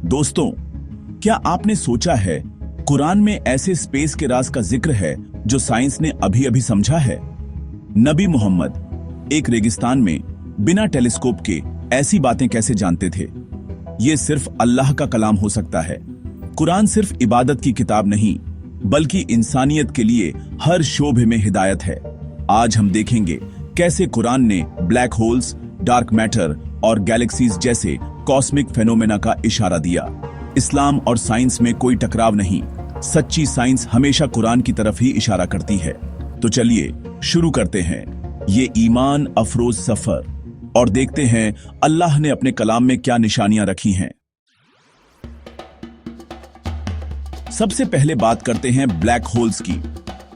दोस्तों, क्या आपने सोचा है कुरान में ऐसे स्पेस के राज का जिक्र है जो साइंस ने अभी अभी समझा है? नबी मोहम्मद एक रेगिस्तान में बिना टेलीस्कोप के ऐसी बातें कैसे जानते थे? ये सिर्फ अल्लाह का कलाम हो सकता है। कुरान सिर्फ इबादत की किताब नहीं, बल्कि इंसानियत के लिए हर शोबे में हिदायत है। आज हम देखेंगे कैसे कुरान ने ब्लैक होल्स, डार्क मैटर और गैलेक्सीज जैसे कॉस्मिक फेनोमेना का इशारा दिया। इस्लाम और साइंस में कोई टकराव नहीं, सच्ची साइंस हमेशा कुरान की तरफ ही इशारा करती है। तो चलिए शुरू करते हैं ये ईमान अफरोज सफर और देखते हैं अल्लाह ने अपने कलाम में क्या निशानियां रखी हैं। सबसे पहले बात करते हैं ब्लैक होल्स की।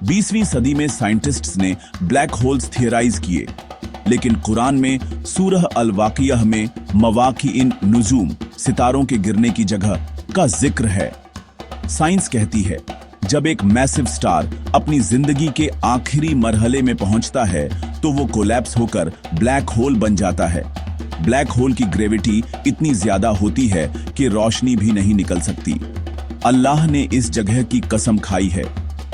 20वीं सदी में साइंटिस्ट्स ने ब्लैक होल्स थियराइज किए, लेकिन कुरान में सूरह अल वाक़ियह में मवाक़िइन नुजूम, सितारों के गिरने की जगह का जिक्र है। साइंस कहती है जब एक मैसिव स्टार अपनी जिंदगी के आखिरी मरहले में पहुंचता है तो वो कोलैप्स होकर ब्लैक होल बन जाता है। ब्लैक होल की ग्रेविटी इतनी ज्यादा होती है कि रोशनी भी नहीं निकल सकती। अल्लाह ने इस जगह की कसम खाई है।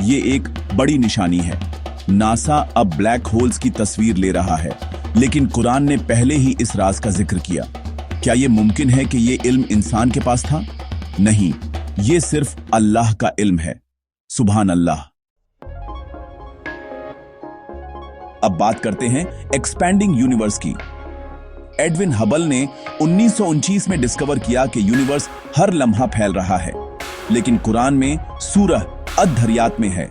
ये एक बड़ी निशानी है। नासा अब ब्लैक होल्स की तस्वीर ले रहा है, लेकिन कुरान ने पहले ही इस राज का जिक्र किया। क्या यह मुमकिन है कि यह इल्म इंसान के पास था? नहीं, यह सिर्फ अल्लाह का इल्म है। सुभान अल्लाह। अब बात करते हैं एक्सपैंडिंग यूनिवर्स की। एडविन हबल ने 1929 में डिस्कवर किया कि यूनिवर्स हर लम्हा फैल रहा है, लेकिन कुरान में सूरह अद-दरियात में है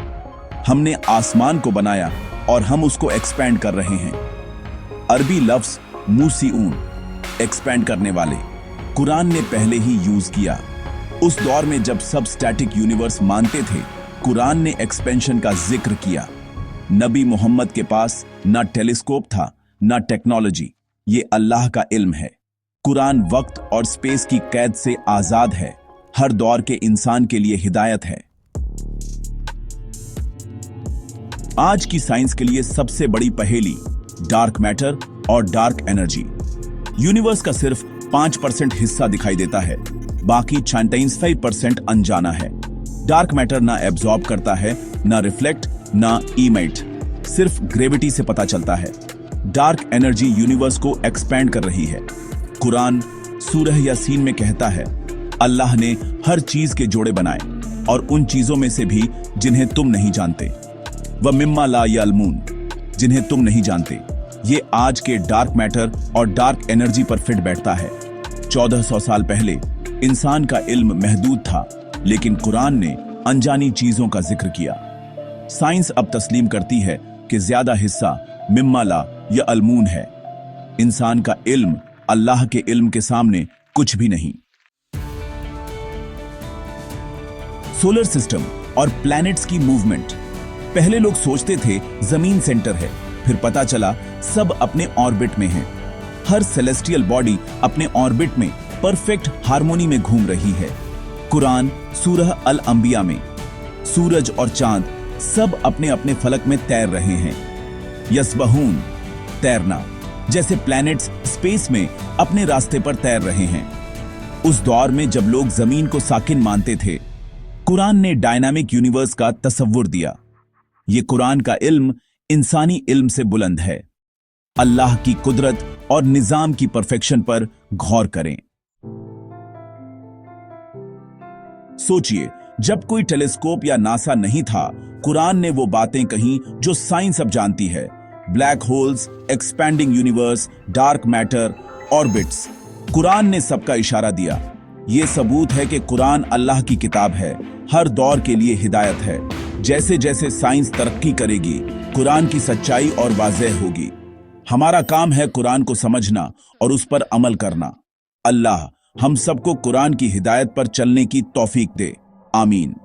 हमने आसमान को बनाया और हम उसको एक्सपैंड कर रहे हैं। अरबी लफ्ज मूसीऊन, एक्सपैंड करने वाले, कुरान ने पहले ही यूज किया। उस दौर में जब सब स्टैटिक यूनिवर्स मानते थे, कुरान ने एक्सपेंशन का जिक्र किया। नबी मोहम्मद के पास ना टेलीस्कोप था, ना टेक्नोलॉजी। ये अल्लाह का इल्म है। कुरान वक्त और स्पेस की कैद से आजाद है, हर दौर के इंसान के लिए हिदायत है। आज की साइंस के लिए सबसे बड़ी पहेली डार्क मैटर और डार्क एनर्जी। यूनिवर्स का सिर्फ 5% हिस्सा दिखाई देता है, बाकी 96% अनजाना है। डार्क मैटर ना एब्जॉर्ब करता है, ना रिफ्लेक्ट, ना इमिट, सिर्फ ग्रेविटी से पता चलता है। डार्क एनर्जी यूनिवर्स को एक्सपैंड कर रही है। कुरान सूरह यासीन में कहता है अल्लाह ने हर चीज के जोड़े बनाए, और उन चीजों में से भी जिन्हें तुम नहीं जानते। व मिम्मा ला यालमून, जिन्हें तुम नहीं जानते। ये आज के डार्क मैटर और डार्क एनर्जी पर फिट बैठता है। 1400 साल पहले इंसान का इल्म महदूद था, लेकिन कुरान ने अनजानी चीजों का जिक्र किया। साइंस अब तस्लीम करती है कि ज्यादा हिस्सा मिम्मा ला या अलमून है। इंसान का इल्म अल्लाह के इल्म के सामने कुछ भी नहीं। सोलर सिस्टम और प्लैनेट्स की मूवमेंट। पहले लोग सोचते थे जमीन सेंटर है, फिर पता चला सब अपने ऑर्बिट में हैं। हर सेलेस्टियल बॉडी अपने ऑर्बिट में परफेक्ट हार्मोनी में घूम रही है। कुरान सूरह अल अंबिया में सूरज और चांद सब अपने अपने फलक में तैर रहे हैं। यसबहून, तैरना, जैसे प्लैनेट्स स्पेस में अपने रास्ते पर तैर रहे हैं। उस दौर में जब लोग जमीन को साकिन मानते थे, कुरान ने डायनामिक यूनिवर्स का तसव्वुर दिया। ये कुरान का इल्म इंसानी इल्म से बुलंद है। अल्लाह की कुदरत और निजाम की परफेक्शन पर गौर करें। सोचिए, जब कोई टेलीस्कोप या नासा नहीं था, कुरान ने वो बातें कहीं जो साइंस अब जानती है। Black holes, expanding universe, dark matter, orbits. Quran ने सबका इशारा दिया। ये सबूत है कि कुरान अल्लाह की किताब है, हर दौर के लिए हिदायत है। जैसे जैसे साइंस तरक्की करेगी, कुरान की सच्चाई और वाज़ेह होगी। हमारा काम है कुरान को समझना और उस पर अमल करना। अल्लाह हम सबको कुरान की हिदायत पर चलने की तौफीक दे। आमीन।